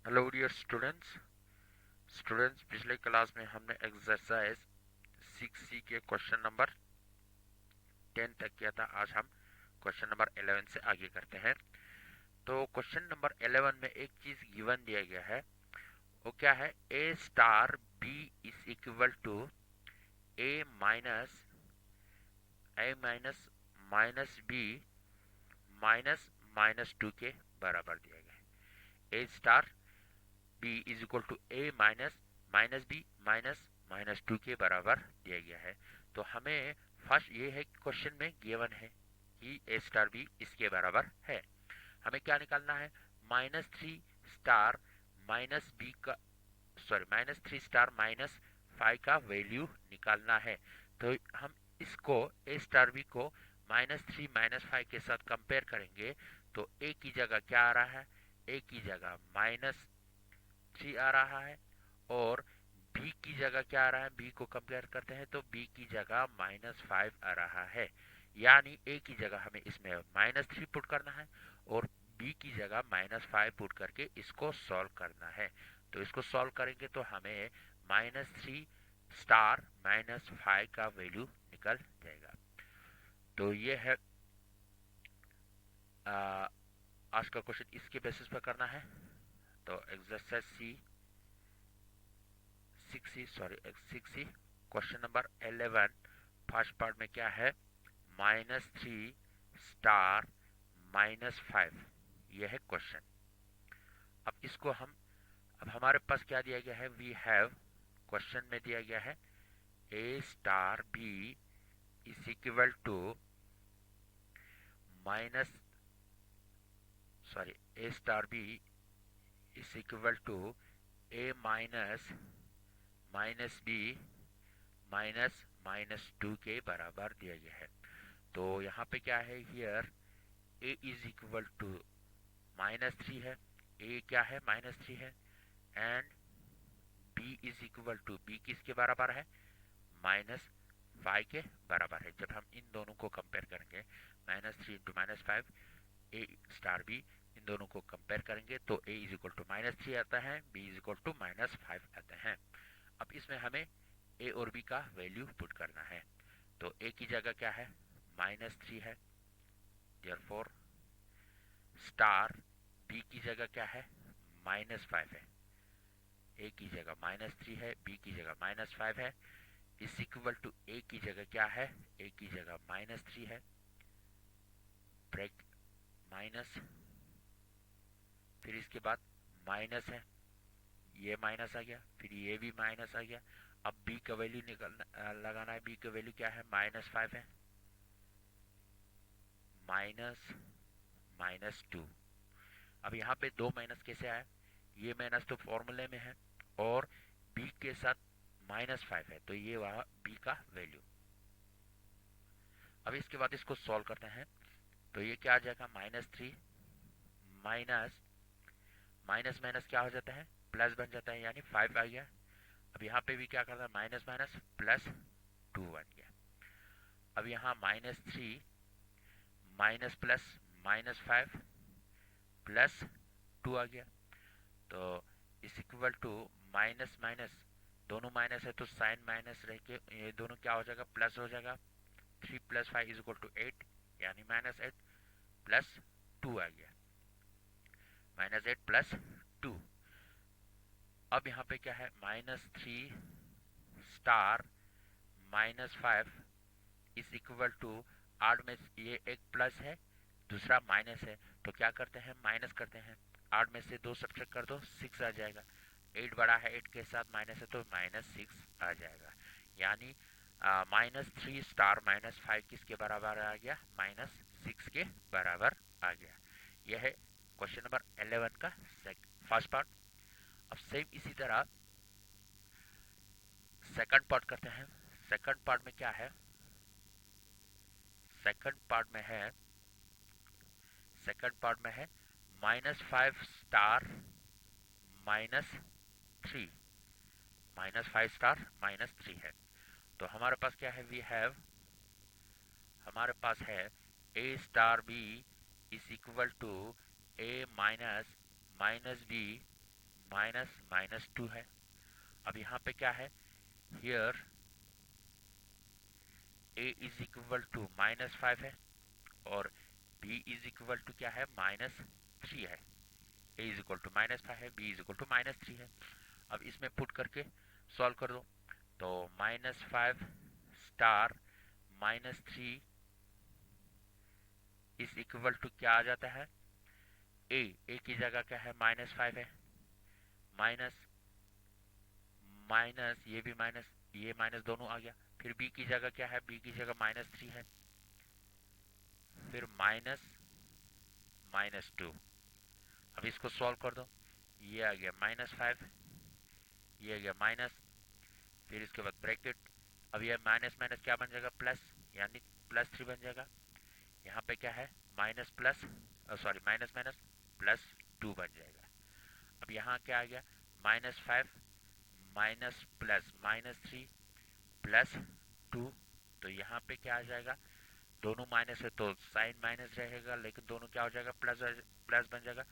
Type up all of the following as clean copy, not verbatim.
Hello dear students पिछले class में हमने एक्सरसाइज 6C के क्वेश्चन नंबर 10 तक किया था। आज हम क्वेश्चन नंबर 11 से आगे करते हैं। तो क्वेश्चन नंबर 11 में एक चीज गिवन दिया गया है। वो क्या है? A star b is equal to a minus minus b minus minus 2 के बराबर दिया गया है। A star b is equal to a minus minus b minus minus 2 के बराबर दिया गया है। तो हमें फर्स्ट ये है क्वेश्चन में गिवन है कि ए स्टार बी इसके बराबर है। हमें क्या निकालना है? -3 स्टार माइनस बी का -3 स्टार माइनस 5 का वैल्यू निकालना है। तो हम इसको ए स्टार बी को -3 -5 के साथ कंपेयर करेंगे। तो ए की जगह क्या आ रहा है? ए की जगह -3 आ रहा है और बी की जगह क्या आ रहा है? बी को कंपेयर करते हैं तो बी की जगह -5 आ रहा है। यानी ए की जगह हमें इसमें -3 पुट करना है और बी की जगह -5 पुट करके इसको सॉल्व करना है। तो इसको सॉल्व करेंगे तो हमें -3 स्टार -5 का वैल्यू निकल जाएगा। तो ये है आज का क्वेश्चन, इसके बेसिस पर करना है। तो exercise 6C question number 11 first part में क्या है? -3 स्टार -5, यह है क्वेश्चन। अब इसको हम अब हमारे पास क्या दिया गया है? वी हैव क्वेश्चन में दिया गया है a star b is equal to minus a star b is equal to a minus minus b minus minus 2 के बराबर दिया गया है। तो यहाँ पे क्या है? Here A is equal to -3 है। ए क्या है? -3 है। And B is equal to B किसके बराबर है? -5 के बराबर है। जब हम इन दोनों को कंपेयर करेंगे -3 इंटू -5 ए स्टार बी, इन दोनों को कंपेयर करेंगे तो ए इज इक्वल टू -3 आता है, बी इज इक्वल टू -5 आता है। अब इसमें हमें ए और बी का वैल्यू पुट करना है। तो ए की जगह क्या है? -3 है। देयरफॉर स्टार बी की जगह क्या है? -5 है। ए की जगह -3 है, बी की जगह -5 है। इस इक्वल टू ए की जगह क्या है? ए की जगह -3 है, ब्रेक माइनस, फिर इसके बाद माइनस है, ये माइनस आ गया, फिर ये भी माइनस आ गया। अब बी का वैल्यू निकलना लगाना है। बी का वैल्यू क्या है? -5 है, माइनस -2। अब यहाँ पे दो माइनस कैसे आया? ये माइनस तो फॉर्मूले में है और बी के साथ -5 है, तो ये वहाँ बी का वैल्यू। अब इसके बाद इसको सॉल्व करते हैं तो ये क्या आ जाएगा? -3 माइनस माइनस माइनस क्या हो जाता है? प्लस बन जाता है, यानी 5 आ गया। अब यहाँ पे भी क्या करता है? माइनस माइनस प्लस 2 बन गया। अब यहाँ -3 माइनस प्लस -5 प्लस 2 आ गया। तो इस इक्वल टू माइनस माइनस, दोनों माइनस है तो साइन माइनस रह के ये दोनों क्या हो जाएगा? प्लस हो जाएगा। 3 + 5 इज इक्वल टू 8, यानी -8 प्लस 2 आ गया। -8 प्लस 2। अब यहाँ पे क्या है? -3 स्टार -5 इज इक्वल टू, आठ में ये एक प्लस है दूसरा माइनस है, तो क्या करते हैं? माइनस करते हैं। 8 में से 2 सब्ट्रैक्ट कर दो, 6 आ जाएगा। 8 बड़ा है, 8 के साथ माइनस है तो -6 आ जाएगा। यानी -3 स्टार -5 किसके बराबर आ गया? -6 के बराबर आ गया। यह है क्वेश्चन नंबर 11 का फर्स्ट पार्ट। अब सेम इसी तरह सेकंड पार्ट करते हैं। सेकंड पार्ट में क्या है? सेकंड पार्ट में है -5 स्टार -3, -5 स्टार -3 है। तो हमारे पास क्या है? वी हैव, हमारे पास है a star b is equal to a minus b minus minus 2 है। अब यहाँ पे क्या है, here a is equal to -5 है और b इज इक्वल टू क्या है, -3 है। a इज इक्वल टू -5 है, b इज इक्वल टू -3 है। अब इसमें पुट करके सॉल्व कर दो, तो -5 स्टार -3 इज इक्वल टू क्या आ जाता है, a की जगह क्या है, -5 है, माइनस माइनस ये भी माइनस, ये माइनस दोनों आ गया। फिर b की जगह क्या है, b की जगह -3 है, फिर माइनस -2। अब इसको सॉल्व कर दो, ये आ गया -5, ये आ गया माइनस, फिर इसके बाद ब्रैकेट। अब ये माइनस माइनस क्या बन जाएगा, प्लस, यानी +3 बन जाएगा। यहाँ पे क्या है, minus plus, sorry minus minus +2 बन जाएगा। अब यहाँ क्या आ गया, -5 माइनस प्लस -3 +2, तो यहाँ पे क्या आ जाएगा, दोनों माइनस है तो साइन माइनस रहेगा, लेकिन दोनों क्या हो जाएगा, प्लस प्लस बन जाएगा।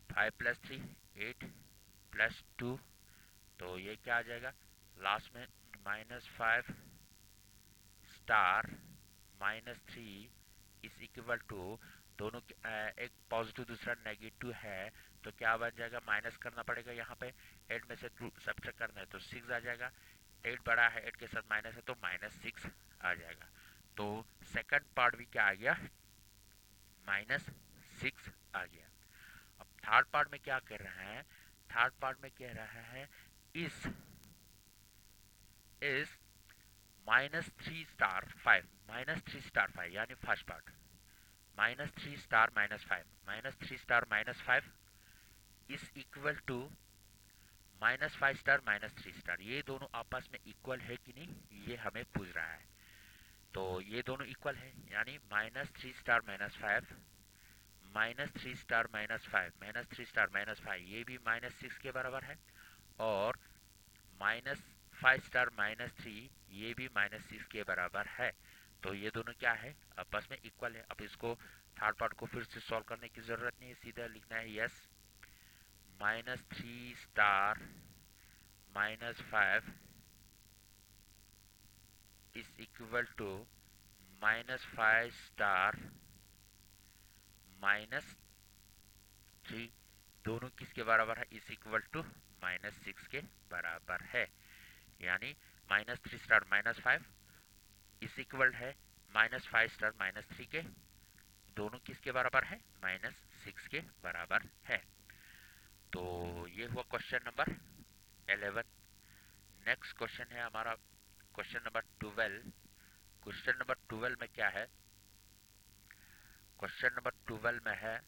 5 + 3 8 +2, तो ये क्या आ जाएगा लास्ट में, -5 स्टार -3 इज इक्वल टू, दोनों एक पॉजिटिव दूसरा नेगेटिव है, तो क्या बन जाएगा, माइनस करना पड़ेगा यहाँ पे, 8 में से 2 सब्ट्रैक्ट करना है तो 6 आ जाएगा। 8 बड़ा है, 8 के साथ माइनस है तो -6 आ जाएगा। तो सेकंड पार्ट भी क्या आ गया, -6 आ गया। अब थर्ड पार्ट में क्या कर रहा है, थर्ड पार्ट में कह रहा है इस -3 स्टार 5 -3 स्टार 5, यानी first part -3 star -5 -3 star -5 is equal to -5 star -3 star, ये दोनों आपस में इक्वल है कि नहीं, ये हमें पूछ रहा है। तो ये दोनों इक्वल है, यानी -3 स्टार -5 -3 स्टार -5 -3 स्टार -5 ये भी -6 के बराबर है, और -5 स्टार -3 ये भी -6 के बराबर है। तो ये दोनों क्या है, आपस में इक्वल है। अब इसको थर्ड पार्ट को फिर से सॉल्व करने की जरूरत नहीं है, सीधा लिखना है yes, -3 star -5 is equal to -5 star -3, दोनों किसके बराबर है, इज इक्वल टू -6 के बराबर है। यानी -3 स्टार -5 इज इक्वल है -5 स्टार -3 के, दोनों किसके बराबर है, -6 के बराबर है। तो ये हुआ क्वेश्चन नंबर 11। नेक्स्ट क्वेश्चन है हमारा क्वेश्चन नंबर 12। क्वेश्चन नंबर 12 में क्या है, क्वेश्चन नंबर 12 में है,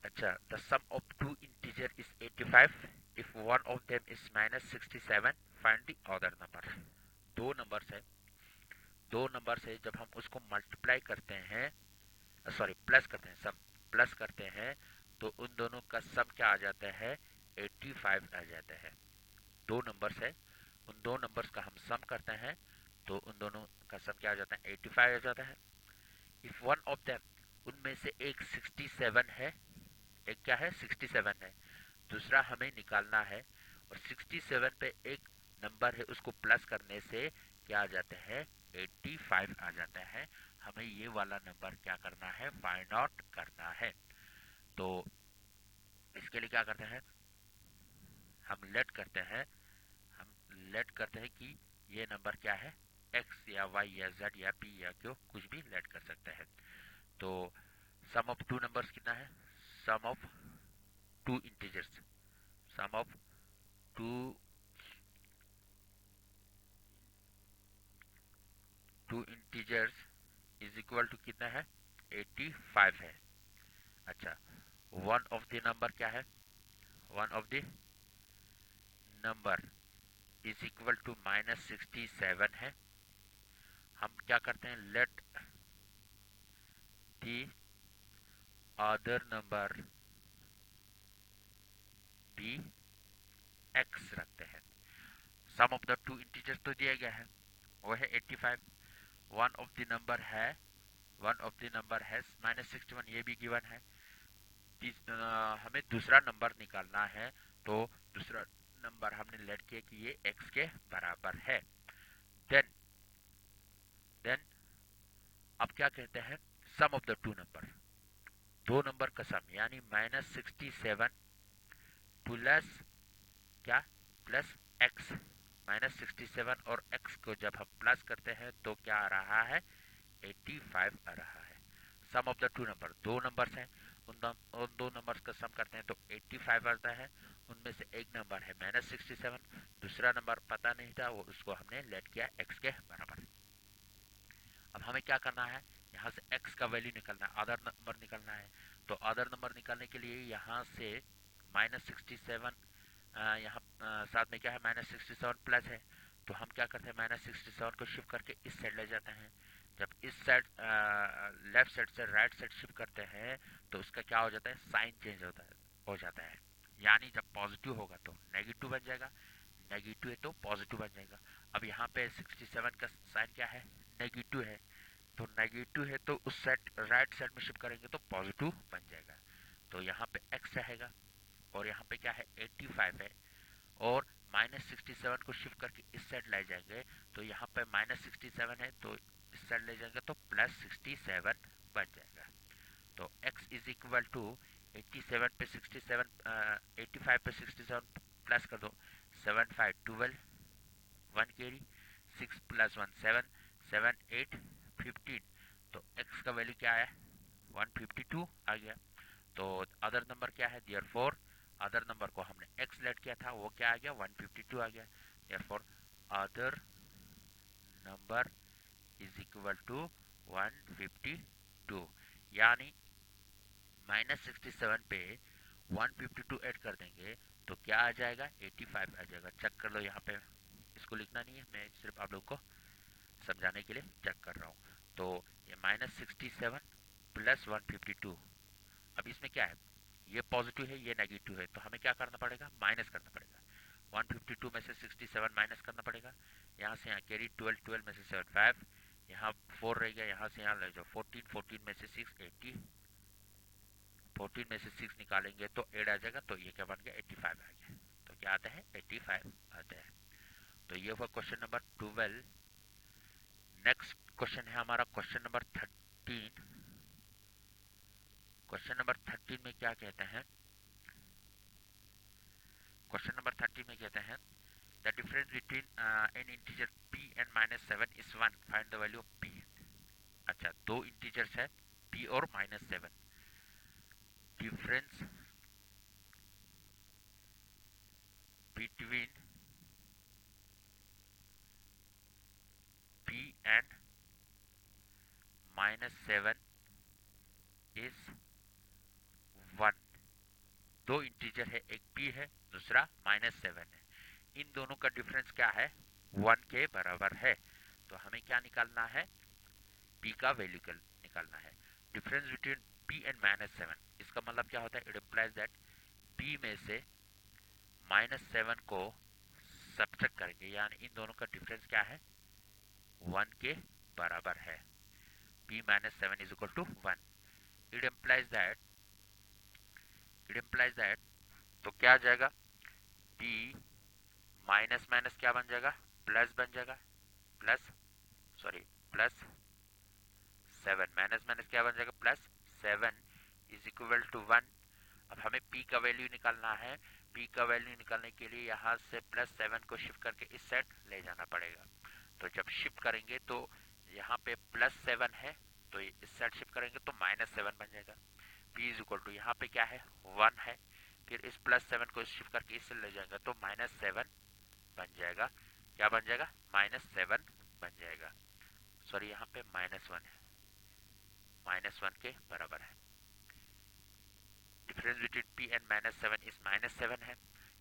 अच्छा, the sum of two integer is 85 if one of them is -67, find the other number. दो नंबर्स है, दो नंबर से जब हम उसको मल्टीप्लाई करते हैं, सॉरी प्लस करते हैं, सम प्लस करते हैं, तो उन दोनों का सम क्या आ जाता है, 85 आ जाता है। दो नंबर्स है, उन दो नंबर्स का हम सम करते हैं तो उन दोनों का सम क्या आ जाता है, 85 आ जाता है। इफ वन ऑफ देम, उनमें से एक 67 है, एक क्या है 67 है, दूसरा हमें निकालना है, और 67 पे एक नंबर है उसको प्लस करने से क्या आ जाता है, 85 आ जाता है। हमें ये वाला नंबर क्या करना है, फाइंड आउट करना है। तो इसके लिए क्या करते हैं, हम लेट करते हैं, हम लेट करते हैं कि ये नंबर क्या है, x या y या z या p या q, कुछ भी लेट कर सकते हैं। तो सम ऑफ टू नंबर्स कितना है, sum of two integers, sum of two integers is equal to कितना है, 85 है। अच्छा, वन ऑफ द नंबर क्या है, one of the number is equal to -67 है। हम क्या करते हैं, let the other number be x रखते हैं। Sum of the two integers तो दिया गया है, वो है 85। वन ऑफ द नंबर है, वन ऑफ द नंबर है -61, ये भी गिवन है। हमें दूसरा नंबर निकालना है। तो दूसरा नंबर हमने लेट किया कि ये x के बराबर है। देन देन अब क्या कहते हैं, sum of the to number, दो नंबर का सम, यानी -67 प्लस क्या, प्लस x। -67 और x को जब हम प्लस करते हैं तो क्या आ रहा है, 85 आ रहा है। Sum of the to number, दो नंबर्स हैं, उन दो नंबर्स का सम करते हैं तो 85 आता है। उनमें से एक नंबर है -67, दूसरा नंबर पता नहीं था, वो उसको हमने लेट किया x के बराबर। अब हमें क्या करना है, यहाँ से x का वैल्यू निकलना है, अदर नंबर निकलना है। तो अदर नंबर निकालने के लिए यहाँ से -67, यहाँ साथ में क्या है, -67 प्लस है। तो हम क्या करते हैं, -67 को शिफ्ट करके इस साइड ले जाते हैं। जब इस साइड लेफ्ट साइड से राइट साइड शिफ्ट करते हैं तो उसका क्या हो जाता है, साइन चेंज हो जाता है। यानी जब पॉजिटिव होगा तो नेगेटिव बन जाएगा, नेगेटिव है तो पॉजिटिव बन जाएगा। अब यहाँ पे 67 का साइन क्या है, नेगेटिव है। तो नेगेटिव है तो उस साइड राइट साइड में शिफ्ट करेंगे तो पॉजिटिव बन जाएगा। तो यहाँ पे x रहेगा और यहाँ पे क्या है, 85 है। और -67 को शिफ्ट करके इस साइड ले जाएंगे तो यहाँ पे -67 है तो इस साइड ले जाएंगे तो +67 बन जाएगा। तो x इज इक्वल टू 87 पे 67, 85 पे 67 प्लस कर दो, 7 5 12, 1 कैरी, 6 + 1 7, 7 8 15। तो x का वैल्यू क्या है, 152 आ गया। तो अदर नंबर क्या है, देयरफॉर अदर नंबर को हमने x लेट किया था, वो क्या आ गया, 152 आ गया। Therefore other number is equal to 152। यानी -67 पे 152 ऐड कर देंगे तो क्या आ जाएगा, 85 आ जाएगा। चेक कर लो, यहाँ पे इसको लिखना नहीं है, मैं सिर्फ आप लोग को समझाने के लिए चेक कर रहा हूँ। तो ये -67 प्लस 152, अब इसमें क्या है, ये पॉजिटिव है ये नेगेटिव है, तो हमें क्या करना पड़ेगा, माइनस करना पड़ेगा। 152 में से 67 माइनस करना पड़ेगा। यहाँ से यहाँ कैरी 12, 12 में से 7 5, यहाँ 4 रह गया, यहाँ से यहाँ ले जाओ 14, 14 में से 6 80, 14 में से 6 निकालेंगे तो 8 आ जाएगा। तो ये क्या बन गया, 85 आ गया। तो क्या आता है, 85 आता है। तो ये हुआ क्वेश्चन नंबर 12। नेक्स्ट क्वेश्चन है हमारा क्वेश्चन नंबर 13। क्वेश्चन नंबर 13 में क्या कहते हैं, क्वेश्चन नंबर 13 में कहते हैं the difference between N integer p and -7 is 1, find the value of p। अच्छा, दो इंटीजर्स है p और -7, difference between p and -7 is 1। दो इंटीजर है, एक p है दूसरा -7 है, इन दोनों का डिफरेंस क्या है, 1 के बराबर है। तो हमें क्या निकालना है, p का वैल्यू निकालना है। डिफरेंस बिटवीन p एंड -7, इसका मतलब क्या होता है, इट इंप्लाइज दैट p में से -7 को सब्ट्रैक्ट करेंगे, यानी इन दोनों का डिफरेंस क्या है, 1 के बराबर है। p -7 is equal to 1। It implies that तो क्या आ जाएगा, p माइनस माइनस क्या बन जाएगा, प्लस बन जाएगा, plus sorry plus 7, minus minus क्या बन जाएगा, +7 इज इक्वल टू 1। अब हमें p का वैल्यू निकालना है। p का वैल्यू निकालने के लिए यहाँ से +7 को शिफ्ट करके इस साइड ले जाना पड़ेगा। तो जब शिफ्ट करेंगे तो यहाँ पे +7 है तो इस साइड शिफ्ट करेंगे तो -7 बन जाएगा। p इज इक्वल टू यहाँ पे क्या है, 1 है, फिर इस +7 को शिफ्ट करके इससे ले जाएंगे तो -7 बन जाएगा। क्या बन जाएगा, -7 बन जाएगा। सॉरी यहाँ पे -1 है, -1 के बराबर है। Difference between p and -7 is -7 है।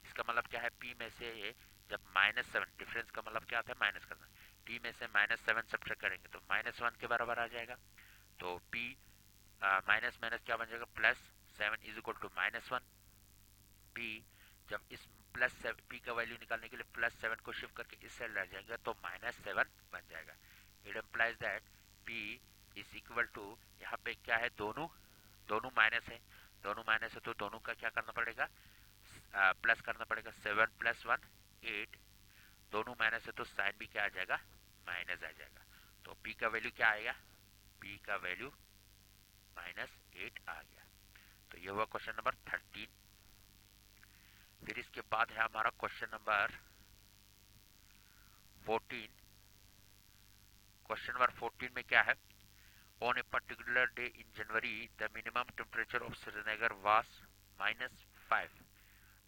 इसका मतलब क्या है, p में से जब -7, डिफरेंस का मतलब क्या होता है, माइनस करना, p में से -7 सब्ट्रैक्ट करेंगे तो -1 के बराबर आ जाएगा। तो p माइनस माइनस क्या बन जाएगा, +7 इज इक्वल टू -1। p जब इस p का वैल्यू निकालने के लिए +7 को शिफ्ट करके इस साइड ले जाएंगे तो -7 बन जाएगा। It implies that p is equal to, यहाँ पे क्या है, दोनों माइनस है दोनों माइनस है तो दोनों का क्या करना पड़ेगा, प्लस करना पड़ेगा। 7 + 1 8, दोनों माइनस है तो साइन भी क्या आ जाएगा, माइनस आ जाएगा। तो p का वैल्यू क्या आएगा, p का वैल्यू -8 आ गया। तो ये हुआ क्वेश्चन नंबर 13। फिर इसके बाद है हमारा क्वेश्चन नंबर 14। क्वेश्चन नंबर 14 में क्या है, on a particular day in January the minimum temperature of Srinagar was -5।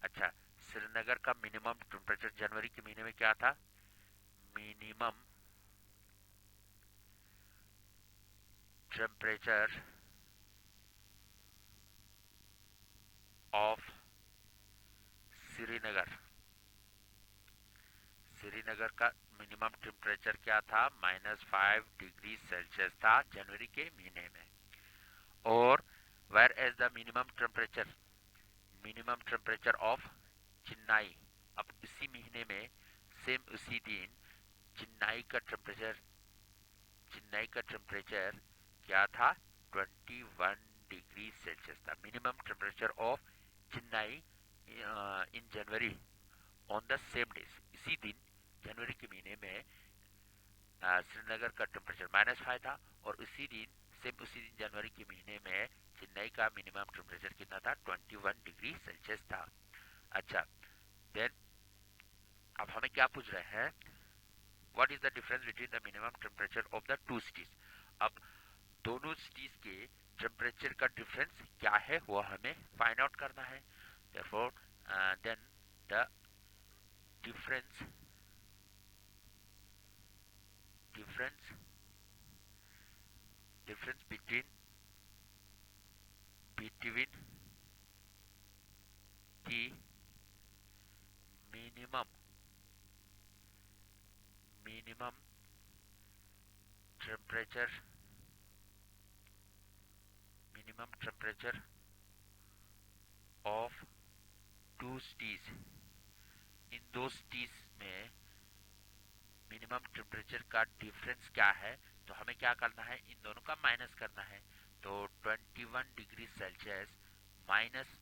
अच्छा, श्रीनगर का मिनिमम टेम्परेचर जनवरी के महीने में क्या था, minimum temperature of Srinagar, Srinagar का मिनिमम टेम्परेचर क्या था, -5 डिग्री सेल्सियस था जनवरी के महीने में। और whereas the minimum temperature of Chennai, अब इसी महीने में सेम उसी दिन चेन्नई का टेम्परेचर क्या था, 21 डिग्री सेल्सियस था। Minimum temperature of Chennai in January on the same days, इसी दिन जनवरी के महीने में श्रीनगर का टेम्परेचर -5 था, और उसी दिन जनवरी के महीने में चेन्नई का मिनिमम टेम्परेचर कितना था, 21 डिग्री सेल्सियस था। अच्छा, देन अब हमें क्या पूछ रहे हैं, what is the difference between the minimum temperature of the two cities. अब दोनों सिटीज के टेम्परेचर का डिफरेंस क्या है वो हमें फाइंड आउट करना है। therefore then the difference between the minimum temperature of two cities, इन दो सिटीज में मिनिमम टेम्परेचर का डिफरेंस क्या है, तो हमें क्या करना है, इन दोनों का माइनस करना है। तो 21 degree Celsius minus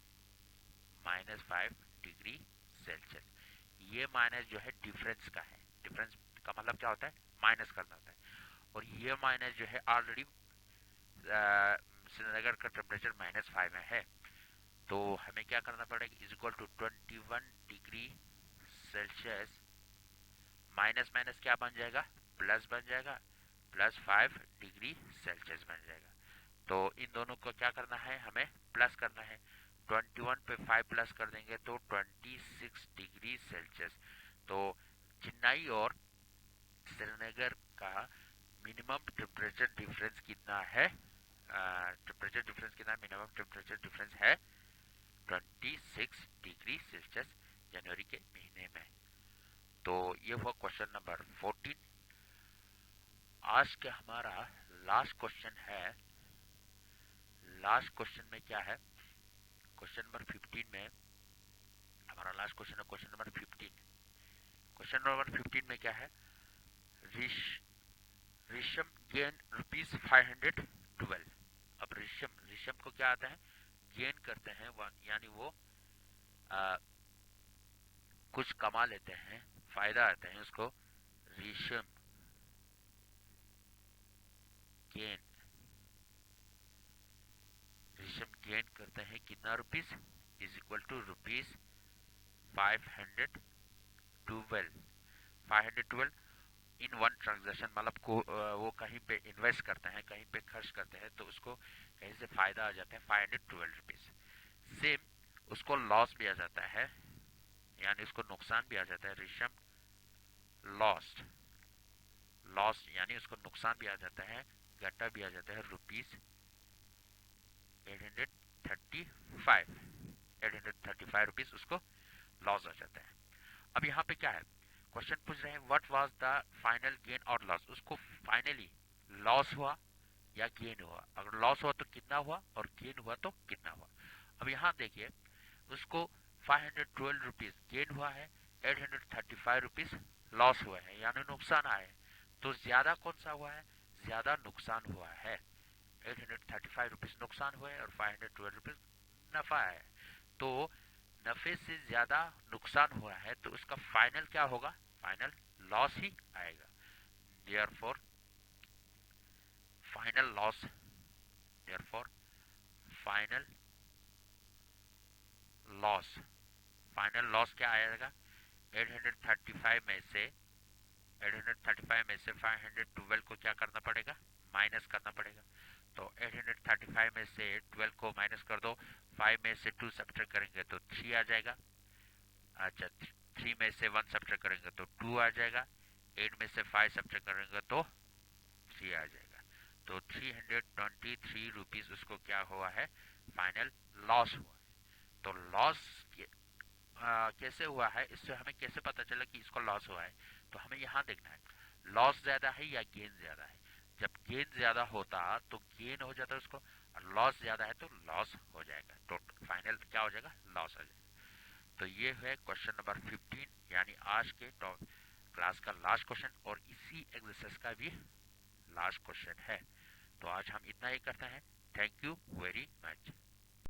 -5 degree Celsius, ये माइनस जो है डिफरेंस का है। डिफरेंस का मतलब क्या होता है, माइनस करना होता है। और ये माइनस जो है ऑलरेडी श्रीनगर का टेम्परेचर -5 में है, तो हमें क्या करना पड़ेगा, is equal to 21 degree Celsius minus minus क्या बन जाएगा, प्लस बन जाएगा, +5 डिग्री सेल्सियस बन जाएगा। तो इन दोनों को क्या करना है, हमें प्लस करना है। 21 पे 5 प्लस कर देंगे तो 26 डिग्री सेल्सियस। तो चेन्नई और श्रीनगर का मिनिमम टेम्परेचर डिफरेंस कितना है, मिनिमम टेम्परेचर डिफरेंस है 26 डिग्री सेल्सियस जनवरी के महीने में। तो ये हुआ क्वेश्चन नंबर 14। आज का हमारा लास्ट क्वेश्चन है। लास्ट क्वेश्चन में क्या है, क्वेश्चन नंबर 15 में हमारा लास्ट क्वेश्चन है, क्वेश्चन नंबर 15। क्वेश्चन नंबर 15 में क्या है, ऋषम गेन ₹512। अब ऋषम को क्या आता है, गेन करते हैं, यानी वो कुछ कमा लेते हैं, फायदा आता है उसको। ऋषम गेन करते हैं कितना rupees, is equal to ₹512 in one transaction. मतलब वो कहीं पे इन्वेस्ट करते हैं, कहीं पे खर्च करते हैं, तो उसको कहीं से फायदा आ जाता है ₹512। सेम उसको लॉस भी आ जाता है, यानी उसको नुकसान भी आ जाता है। ऋषम लॉस यानी उसको नुकसान भी आ जाता है, घाटा भी आ जाता है ₹835 उसको लॉस आ जाता है। अब यहाँ पे क्या है, क्वेश्चन पूछ रहे हैं what was the final gain और लॉस। उसको फाइनली लॉस हुआ या गेन हुआ, अगर लॉस हुआ तो कितना हुआ और गेन हुआ तो कितना हुआ। अब यहाँ देखिए, उसको ₹512 गेन हुआ है, ₹835 लॉस हुआ है, यानी नुकसान आया है। तो ज्यादा कौन सा हुआ है, ज्यादा नुकसान हुआ है। ₹835 नुकसान हुए और ₹512 नफा है, तो नफे से ज्यादा नुकसान हुआ है तो उसका फाइनल क्या होगा, फाइनल लॉस ही आएगा। Therefore final loss, therefore final loss, final loss क्या आएगा, 835 में से 835 में से 512 को क्या करना पड़ेगा, माइनस करना पड़ेगा। तो 835 में से 12 को माइनस कर दो, 5 में से 2 सब्ट्रैक्ट करेंगे तो 3 आ जाएगा। अच्छा, 3 में से 1 सब्ट्रैक्ट करेंगे तो 2 आ जाएगा। 8 में से 5 सब्ट्रैक्ट करेंगे तो 3 आ जाएगा। तो 323 रुपीज उसको क्या हुआ है, फाइनल लॉस हुआ है। तो लॉस कैसे हुआ है, इससे हमें कैसे पता चला कि इसको लॉस हुआ है, तो हमें यहाँ देखना है लॉस ज्यादा है या गेन ज्यादा है। जब गेन ज्यादा होता तो गेन हो जाता उसको, और लॉस ज्यादा है तो लॉस हो जाएगा, तो फाइनल क्या हो जाएगा, लॉस हो जाएगा। तो ये है क्वेश्चन नंबर 15, यानी आज के क्लास का लास्ट क्वेश्चन, और इसी एक्सरसाइज का भी लास्ट क्वेश्चन है। तो आज हम इतना ही करते हैं। Thank you very much.